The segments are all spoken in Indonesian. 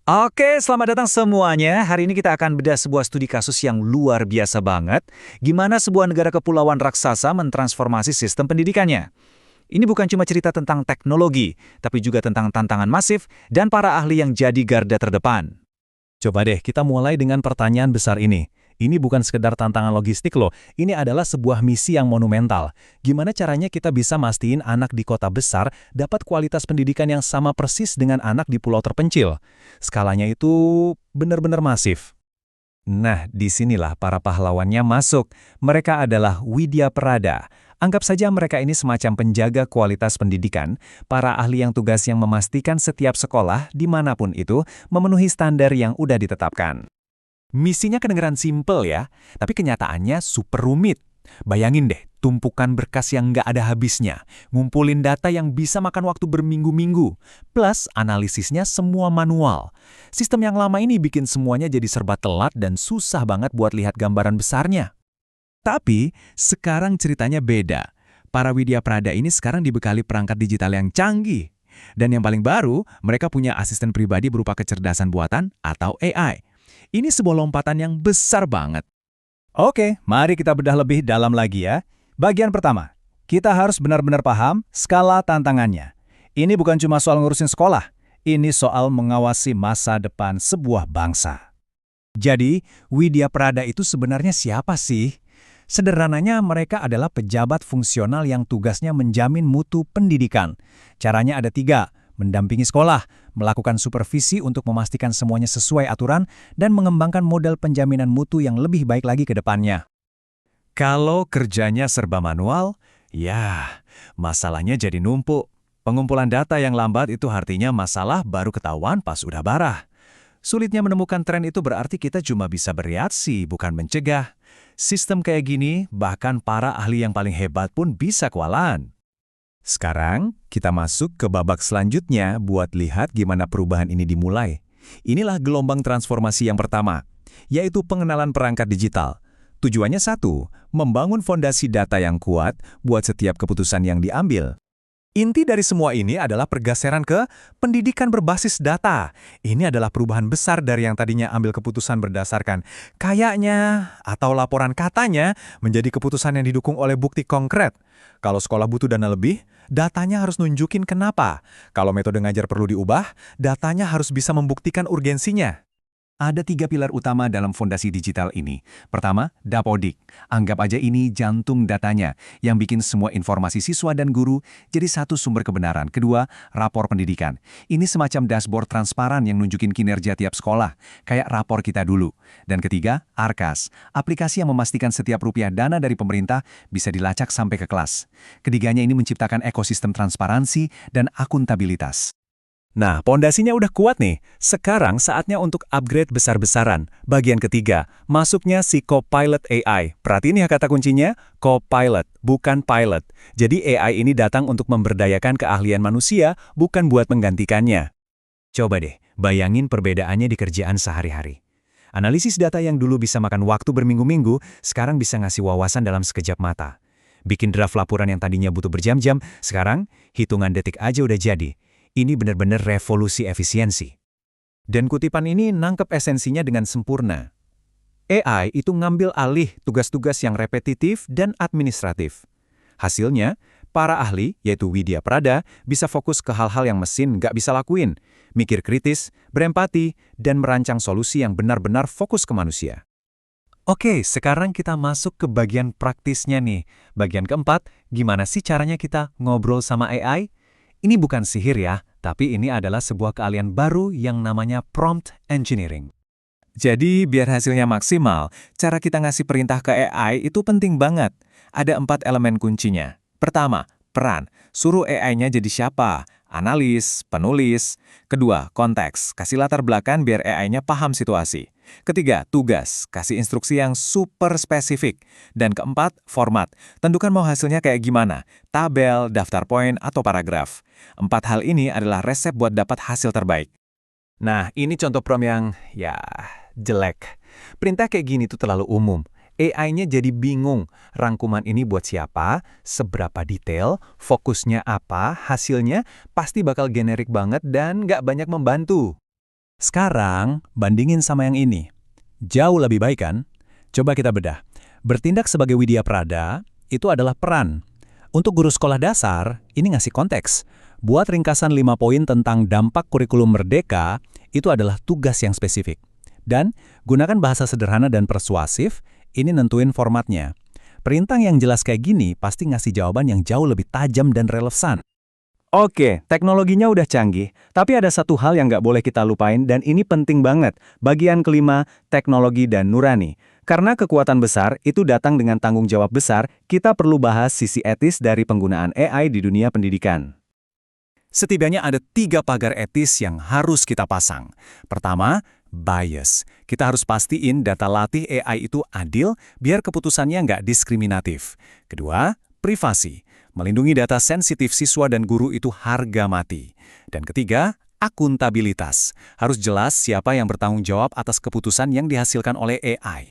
Oke, selamat datang semuanya. Hari ini kita akan bedah sebuah studi kasus yang luar biasa banget. Gimana sebuah negara kepulauan raksasa mentransformasi sistem pendidikannya. Ini bukan cuma cerita tentang teknologi, tapi juga tentang tantangan masif dan para ahli yang jadi garda terdepan. Coba deh kita mulai dengan pertanyaan besar ini. Ini bukan sekedar tantangan logistik loh, ini adalah sebuah misi yang monumental. Gimana caranya kita bisa mastiin anak di kota besar dapat kualitas pendidikan yang sama persis dengan anak di pulau terpencil? Skalanya itu benar-benar masif. Nah, disinilah para pahlawannya masuk. Mereka adalah Widya Prada. Anggap saja mereka ini semacam penjaga kualitas pendidikan, para ahli yang tugas memastikan setiap sekolah, dimanapun itu, memenuhi standar yang udah ditetapkan. Misinya kedengeran simpel ya, tapi kenyataannya super rumit. Bayangin deh, tumpukan berkas yang nggak ada habisnya, ngumpulin data yang bisa makan waktu berminggu-minggu, plus analisisnya semua manual. Sistem yang lama ini bikin semuanya jadi serba telat dan susah banget buat lihat gambaran besarnya. Tapi, sekarang ceritanya beda. Para Widya Prada ini sekarang dibekali perangkat digital yang canggih. Dan yang paling baru, mereka punya asisten pribadi berupa kecerdasan buatan atau AI. Ini sebuah lompatan yang besar banget. Oke, mari kita bedah lebih dalam lagi ya. Bagian pertama, kita harus benar-benar paham skala tantangannya. Ini bukan cuma soal ngurusin sekolah, ini soal mengawasi masa depan sebuah bangsa. Jadi, Widya Prada itu sebenarnya siapa sih? Sederhananya, mereka adalah pejabat fungsional yang tugasnya menjamin mutu pendidikan. Caranya ada 3, mendampingi sekolah, melakukan supervisi untuk memastikan semuanya sesuai aturan, dan mengembangkan model penjaminan mutu yang lebih baik lagi ke depannya. Kalau kerjanya serba manual, ya, masalahnya jadi numpuk. Pengumpulan data yang lambat itu artinya masalah baru ketahuan pas udah parah. Sulitnya menemukan tren itu berarti kita cuma bisa bereaksi, bukan mencegah. Sistem kayak gini, bahkan para ahli yang paling hebat pun bisa kewalahan. Sekarang, kita masuk ke babak selanjutnya buat lihat gimana perubahan ini dimulai. Inilah gelombang transformasi yang pertama, yaitu pengenalan perangkat digital. Tujuannya satu, membangun fondasi data yang kuat buat setiap keputusan yang diambil. Inti dari semua ini adalah pergeseran ke pendidikan berbasis data. Ini adalah perubahan besar dari yang tadinya ambil keputusan berdasarkan kayaknya atau laporan katanya menjadi keputusan yang didukung oleh bukti konkret. Kalau sekolah butuh dana lebih, datanya harus nunjukin kenapa. Kalau metode ngajar perlu diubah, datanya harus bisa membuktikan urgensinya. Ada 3 pilar utama dalam fondasi digital ini. Pertama, Dapodik. Anggap aja ini jantung datanya, yang bikin semua informasi siswa dan guru jadi satu sumber kebenaran. Kedua, rapor pendidikan. Ini semacam dashboard transparan yang nunjukin kinerja tiap sekolah, kayak rapor kita dulu. Dan ketiga, Arkas. Aplikasi yang memastikan setiap rupiah dana dari pemerintah bisa dilacak sampai ke kelas. Ketiganya ini menciptakan ekosistem transparansi dan akuntabilitas. Nah, pondasinya udah kuat nih. Sekarang saatnya untuk upgrade besar-besaran. Bagian ketiga, masuknya si Copilot AI. Perhatiin ya kata kuncinya, Copilot, bukan pilot. Jadi AI ini datang untuk memberdayakan keahlian manusia, bukan buat menggantikannya. Coba deh, bayangin perbedaannya di kerjaan sehari-hari. Analisis data yang dulu bisa makan waktu berminggu-minggu, sekarang bisa ngasih wawasan dalam sekejap mata. Bikin draft laporan yang tadinya butuh berjam-jam, sekarang hitungan detik aja udah jadi. Ini benar-benar revolusi efisiensi. Dan kutipan ini nangkep esensinya dengan sempurna. AI itu ngambil alih tugas-tugas yang repetitif dan administratif. Hasilnya, para ahli, yaitu Widya Prada, bisa fokus ke hal-hal yang mesin nggak bisa lakuin, mikir kritis, berempati, dan merancang solusi yang benar-benar fokus ke manusia. Oke, sekarang kita masuk ke bagian praktisnya nih. Bagian keempat, gimana sih caranya kita ngobrol sama AI? Ini bukan sihir ya, tapi ini adalah sebuah keahlian baru yang namanya prompt engineering. Jadi, biar hasilnya maksimal, cara kita ngasih perintah ke AI itu penting banget. Ada 4 elemen kuncinya. Pertama, peran. Suruh AI-nya jadi siapa? Analis, penulis. Kedua, konteks. Kasih latar belakang biar AI-nya paham situasi. Ketiga, tugas. Kasih instruksi yang super spesifik. Dan keempat, format. Tentukan mau hasilnya kayak gimana. Tabel, daftar poin, atau paragraf. 4 hal ini adalah resep buat dapat hasil terbaik. Nah, ini contoh prompt yang, jelek. Perintah kayak gini tuh terlalu umum. AI-nya jadi bingung, rangkuman ini buat siapa, seberapa detail, fokusnya apa, hasilnya pasti bakal generik banget dan nggak banyak membantu. Sekarang, bandingin sama yang ini. Jauh lebih baik kan? Coba kita bedah. Bertindak sebagai Widya Prada, itu adalah peran. Untuk guru sekolah dasar, ini ngasih konteks. Buat ringkasan 5 poin tentang dampak kurikulum merdeka, itu adalah tugas yang spesifik. Dan, gunakan bahasa sederhana dan persuasif, ini nentuin formatnya. Perintah yang jelas kayak gini pasti ngasih jawaban yang jauh lebih tajam dan relevan. Oke, teknologinya udah canggih, tapi ada satu hal yang nggak boleh kita lupain dan ini penting banget. Bagian kelima, teknologi dan nurani. Karena kekuatan besar itu datang dengan tanggung jawab besar, kita perlu bahas sisi etis dari penggunaan AI di dunia pendidikan. Setidaknya ada 3 pagar etis yang harus kita pasang. Pertama, bias. Kita harus pastiin data latih AI itu adil biar keputusannya nggak diskriminatif. Kedua, privasi. Melindungi data sensitif siswa dan guru itu harga mati. Dan ketiga, akuntabilitas. Harus jelas siapa yang bertanggung jawab atas keputusan yang dihasilkan oleh AI.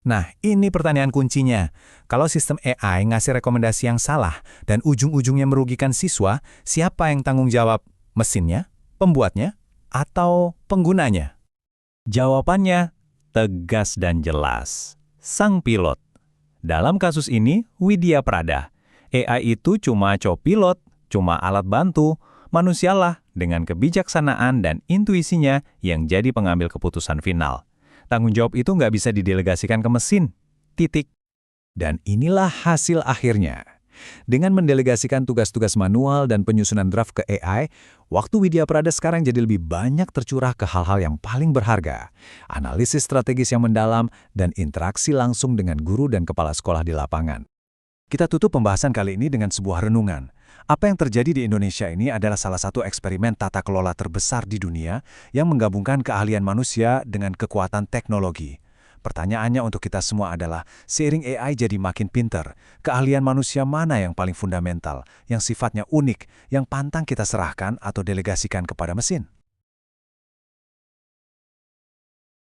Nah, ini pertanyaan kuncinya. Kalau sistem AI ngasih rekomendasi yang salah dan ujung-ujungnya merugikan siswa, siapa yang tanggung jawab? Mesinnya, pembuatnya, atau penggunanya? Jawabannya tegas dan jelas. Sang pilot. Dalam kasus ini, Widya Prada. AI itu cuma copilot, cuma alat bantu. Manusialah dengan kebijaksanaan dan intuisinya yang jadi pengambil keputusan final. Tanggung jawab itu nggak bisa didelegasikan ke mesin. Titik. Dan inilah hasil akhirnya. Dengan mendelegasikan tugas-tugas manual dan penyusunan draft ke AI, waktu Widya Prada sekarang jadi lebih banyak tercurah ke hal-hal yang paling berharga. Analisis strategis yang mendalam dan interaksi langsung dengan guru dan kepala sekolah di lapangan. Kita tutup pembahasan kali ini dengan sebuah renungan. Apa yang terjadi di Indonesia ini adalah salah satu eksperimen tata kelola terbesar di dunia yang menggabungkan keahlian manusia dengan kekuatan teknologi. Pertanyaannya untuk kita semua adalah, seiring AI jadi makin pinter, keahlian manusia mana yang paling fundamental, yang sifatnya unik, yang pantang kita serahkan atau delegasikan kepada mesin?